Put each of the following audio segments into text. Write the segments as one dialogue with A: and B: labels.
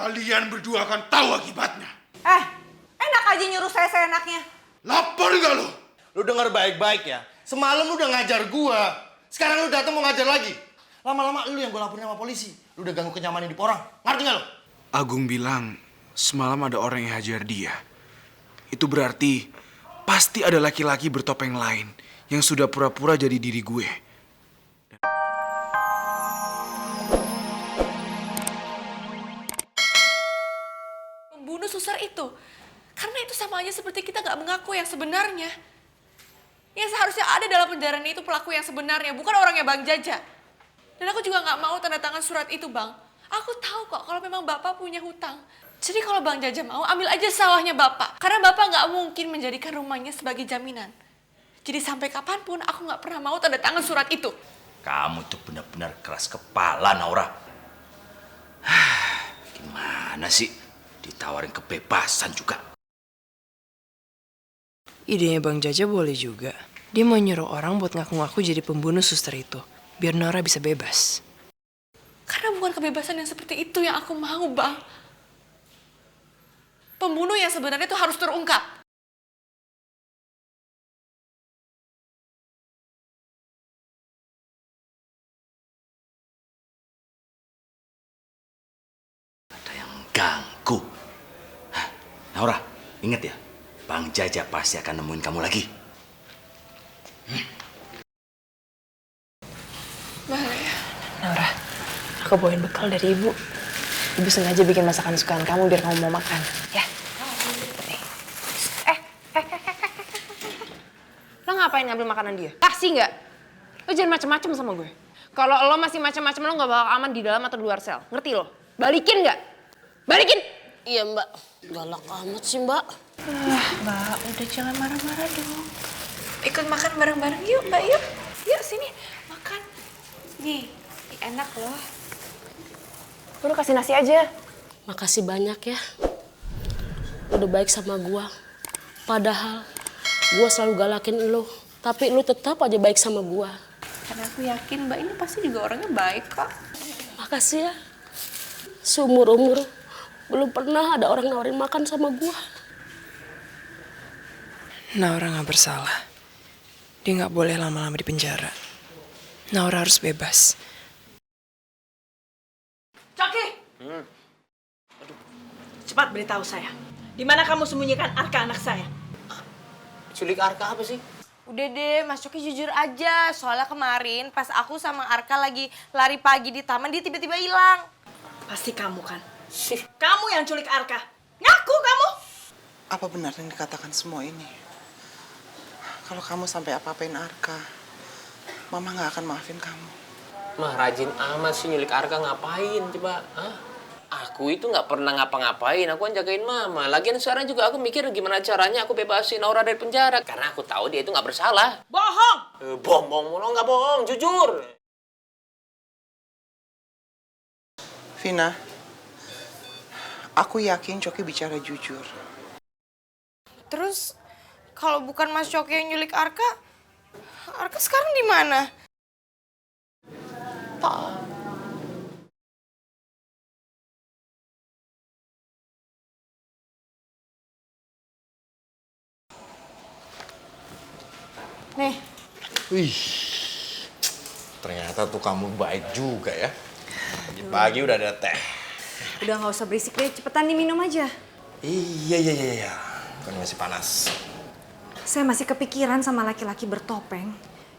A: Kalian berdua akan tahu akibatnya.
B: Enak aja nyuruh saya seenaknya.
A: Lapor nggak lo?
C: Lu denger baik-baik ya. Semalam lu udah ngajar gua. Sekarang lu datang mau ngajar lagi. Lama-lama lu yang gua laporin sama polisi. Lu udah ganggu kenyamanan di orang. Ngerti nggak lu?
D: Agung bilang semalam ada orang yang hajar dia. Itu berarti pasti ada laki-laki bertopeng lain yang sudah pura-pura jadi diri gue.
E: Membunuh suster itu. Karena itu sama aja seperti kita gak mengaku yang sebenarnya. Yang seharusnya ada dalam penjara ini itu pelaku yang sebenarnya, bukan orangnya Bang Jaja. Dan aku juga gak mau tanda tangan surat itu, Bang. Aku tahu kok kalau memang Bapak punya hutang. Jadi kalau Bang Jaja mau, ambil aja sawahnya Bapak. Karena Bapak gak mungkin menjadikan rumahnya sebagai jaminan. Jadi sampai kapanpun aku gak pernah mau tanda tangan surat itu.
C: Kamu tuh benar-benar keras kepala, Naura. Gimana sih? Ditawarin kebebasan juga.
F: Idenya Bang Jaja boleh juga. Dia mau nyuruh orang buat ngaku-ngaku jadi pembunuh suster itu. Biar Nora bisa bebas.
E: Karena bukan kebebasan yang seperti itu yang aku mau, Bang. Pembunuh yang sebenarnya itu harus terungkap.
C: Ada yang ganggu. Naura, ingat ya. Bang Jaja pasti akan nemuin kamu lagi.
E: Bahaya.
F: Nora, aku bawain bekal dari ibu. Ibu sengaja bikin masakan kesukaan kamu biar kamu mau makan. Ya. Nih. Lo ngapain ngambil makanan dia? Kasih nggak? Lo jangan macem-macem sama gue. Kalau lo masih macem-macem lo nggak bakal aman di dalam atau di luar sel. Ngerti lo? Balikin nggak? Balikin!
G: Iya mbak, galak amat sih mbak.
E: Mbak, udah jangan marah-marah dong. Ikut makan bareng-bareng yuk, Mbak, yuk. Yuk, sini, makan. Nih, enak loh.
F: Udah kasih nasi aja.
G: Makasih banyak ya. Udah baik sama gua. Padahal gua selalu galakin lo. Tapi lu tetap aja baik sama gua.
E: Karena aku yakin Mbak ini pasti juga orangnya baik kok.
G: Makasih ya. Seumur-umur belum pernah ada orang nawarin makan sama gua.
F: Naura nggak bersalah. Dia nggak boleh lama-lama di penjara. Naura harus bebas.
B: Coki! Cepat beritahu saya. Di mana kamu sembunyikan Arka anak saya?
C: Culik Arka apa sih?
H: Udah deh, Mas Coki jujur aja. Soalnya kemarin pas aku sama Arka lagi lari pagi di taman, dia tiba-tiba hilang.
B: Pasti kamu kan? Kamu yang culik Arka. Ngaku kamu!
I: Apa benar yang dikatakan semua ini? Kalau kamu sampai apa-apain Arka, Mama nggak akan maafin kamu.
J: Mah rajin amat sih nyulik Arka, ngapain coba? Hah? Aku itu nggak pernah ngapa-ngapain, aku kan jagain Mama. Lagian sekarang juga aku mikir gimana caranya aku bebasin Naura dari penjara. Karena aku tahu dia itu nggak bersalah.
B: Bohong!
J: Bohong mulu, nggak bohong, jujur.
I: Vina, aku yakin Coki bicara jujur.
H: Terus kalau bukan Mas Coki yang nyulik Arka, Arka sekarang di mana? Nih.
C: Wih, ternyata tuh kamu baik juga ya. Pagi-pagi udah ada teh.
B: Udah nggak usah berisik deh, cepetan diminum aja.
C: Iya. Kan masih panas.
B: Saya masih kepikiran sama laki-laki bertopeng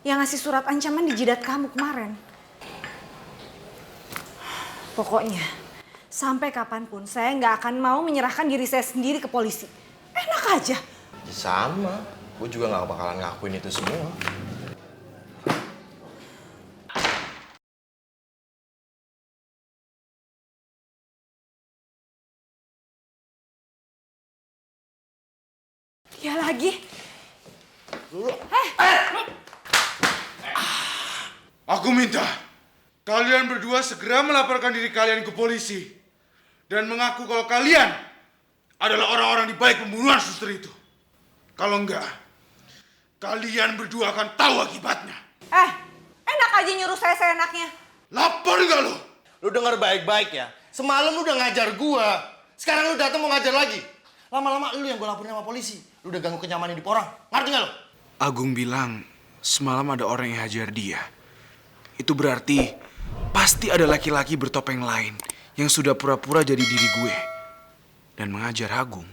B: yang ngasih surat ancaman di jidat kamu kemarin. Pokoknya, sampai kapanpun saya nggak akan mau menyerahkan diri saya sendiri ke polisi. Enak aja.
C: Ya sama, gue juga gak bakalan ngakuin itu semua.
B: Dia lagi.
A: Aku minta kalian berdua segera melaporkan diri kalian ke polisi dan mengaku kalau kalian adalah orang-orang di balik pembunuhan suster itu. Kalau enggak, kalian berdua akan tahu akibatnya.
B: Enak aja nyuruh saya seenaknya.
A: Lapor nggak lo?
C: Lu denger baik-baik ya. Semalam lu udah ngajar gua. Sekarang lu datang mau ngajar lagi. Lama-lama lu yang gua laporin sama polisi. Lu udah ganggu kenyamanan di porang. Ngerti nggak lu?
D: Agung bilang semalam ada orang yang hajar dia. Itu berarti pasti ada laki-laki bertopeng lain yang sudah pura-pura jadi diri gue dan mengajar Agung.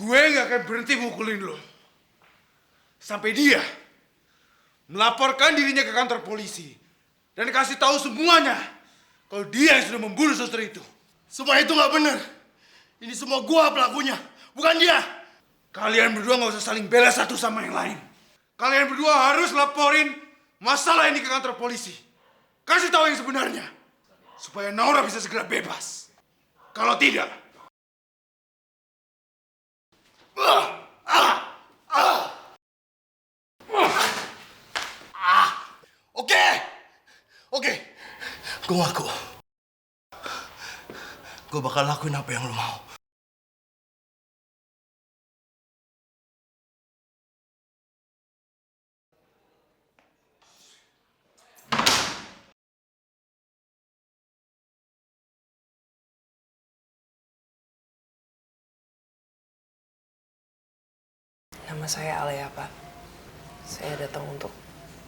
A: Gue gak akan berhenti mukulin lo. Sampai dia melaporkan dirinya ke kantor polisi dan kasih tahu semuanya kalau dia yang sudah membunuh suster itu.
C: Semua itu nggak benar. Ini semua gua pelakunya, bukan dia.
A: Kalian berdua gak usah saling bela satu sama yang lain. Kalian berdua harus laporin masalah ini ke kantor polisi. Kasih tahu yang sebenarnya supaya Naura bisa segera bebas. Kalau tidak,
C: Oke, gue ngaku. Gue bakal lakuin apa yang lo mau.
F: Nama saya Alea, Pak. Saya datang untuk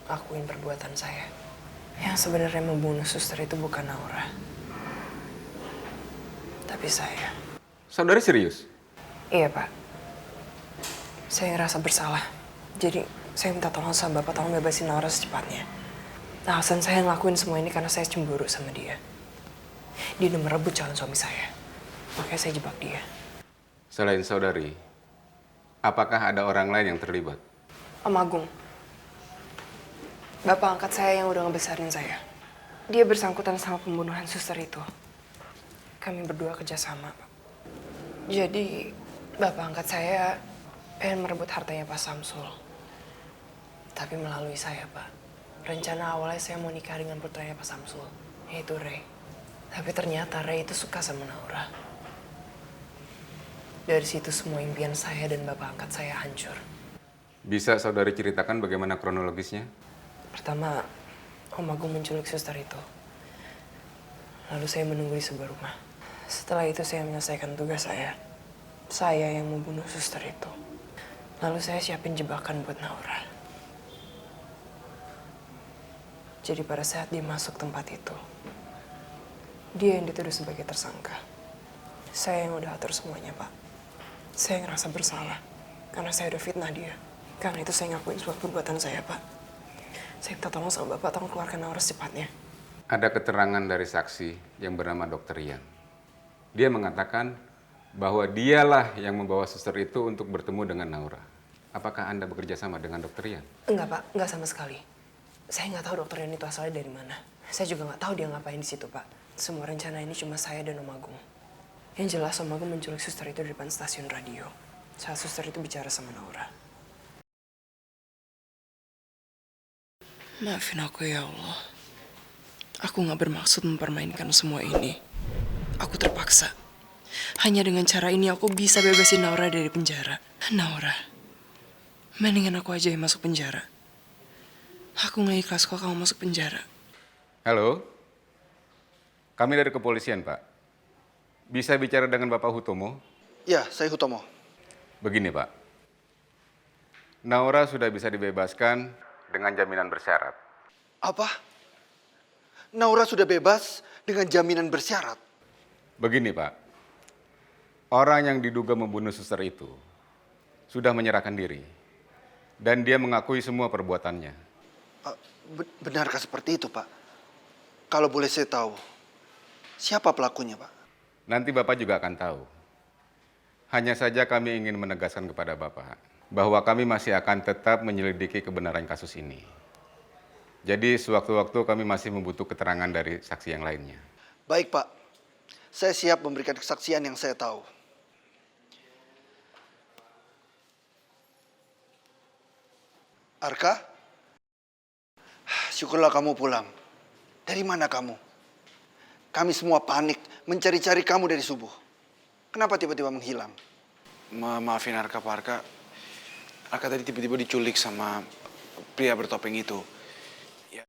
F: akuin perbuatan saya. Yang sebenarnya membunuh suster itu bukan Naura. Tapi saya.
K: Saudari serius?
F: Iya, Pak. Saya ngerasa bersalah. Jadi, saya minta tolong sama Bapak, tolong bebasin Naura secepatnya. Alasan saya ngelakuin semua ini karena saya cemburu sama dia. Dia udah merebut calon suami saya. Makanya saya jebak dia.
K: Selain saudari, apakah ada orang lain yang terlibat?
F: Om Agung. Bapak angkat saya yang udah ngebesarin saya. Dia bersangkutan sama pembunuhan suster itu. Kami berdua kerjasama, Pak. Jadi, Bapak angkat saya pengen merebut hartanya Pak Samsul. Tapi melalui saya, Pak. Rencana awalnya saya mau nikah dengan putranya Pak Samsul, yaitu Ray. Tapi ternyata Ray itu suka sama Naura. Dari situ semua impian saya dan Bapak angkat saya hancur.
K: Bisa saudari ceritakan bagaimana kronologisnya?
F: Pertama, Om Agung menculik suster itu. Lalu saya menunggu di sebuah rumah. Setelah itu saya menyelesaikan tugas saya. Saya yang membunuh suster itu. Lalu saya siapin jebakan buat Naura. Jadi pada saat dia masuk tempat itu, dia yang dituduh sebagai tersangka. Saya yang udah atur semuanya, Pak. Saya ngerasa bersalah karena saya udah fitnah dia. Karena itu saya ngakuin sebuah perbuatan saya, Pak. Saya minta tolong sama Bapak, tolong keluarkan Naura secepatnya.
K: Ada keterangan dari saksi yang bernama Dr. Ian. Dia mengatakan bahwa dialah yang membawa suster itu untuk bertemu dengan Naura. Apakah Anda bekerja sama dengan Dr. Ian?
F: Enggak, Pak. Enggak sama sekali. Saya nggak tahu Dr. Ian itu asalnya dari mana. Saya juga nggak tahu dia ngapain di situ, Pak. Semua rencana ini cuma saya dan Om Agung. Yang jelas Om Agung menculik suster itu di depan stasiun radio. Saat suster itu bicara sama Naura. Maafin aku ya Allah. Aku gak bermaksud mempermainkan semua ini. Aku terpaksa. Hanya dengan cara ini aku bisa bebasin Naura dari penjara. Naura, mendingan aku aja yang masuk penjara. Aku gak ikhlas kalau kamu masuk penjara.
K: Halo? Kami dari kepolisian, Pak. Bisa bicara dengan Bapak Hutomo?
C: Ya, saya Hutomo.
K: Begini, Pak. Naura sudah bisa dibebaskan dengan jaminan bersyarat.
L: Apa? Naura sudah bebas dengan jaminan bersyarat?
K: Begini, Pak. Orang yang diduga membunuh suster itu sudah menyerahkan diri. Dan dia mengakui semua perbuatannya.
L: Benarkah seperti itu, Pak? Kalau boleh saya tahu, siapa pelakunya, Pak?
K: Nanti Bapak juga akan tahu. Hanya saja kami ingin menegaskan kepada Bapak bahwa kami masih akan tetap menyelidiki kebenaran kasus ini. Jadi sewaktu-waktu kami masih membutuh keterangan dari saksi yang lainnya.
L: Baik, Pak. Saya siap memberikan kesaksian yang saya tahu. Arka? Syukurlah kamu pulang. Dari mana kamu? Kami semua panik mencari-cari kamu dari subuh. Kenapa tiba-tiba menghilang?
D: Maafin Arka, Pak Arka. Arka tadi tiba-tiba diculik sama pria bertopeng itu. Ya.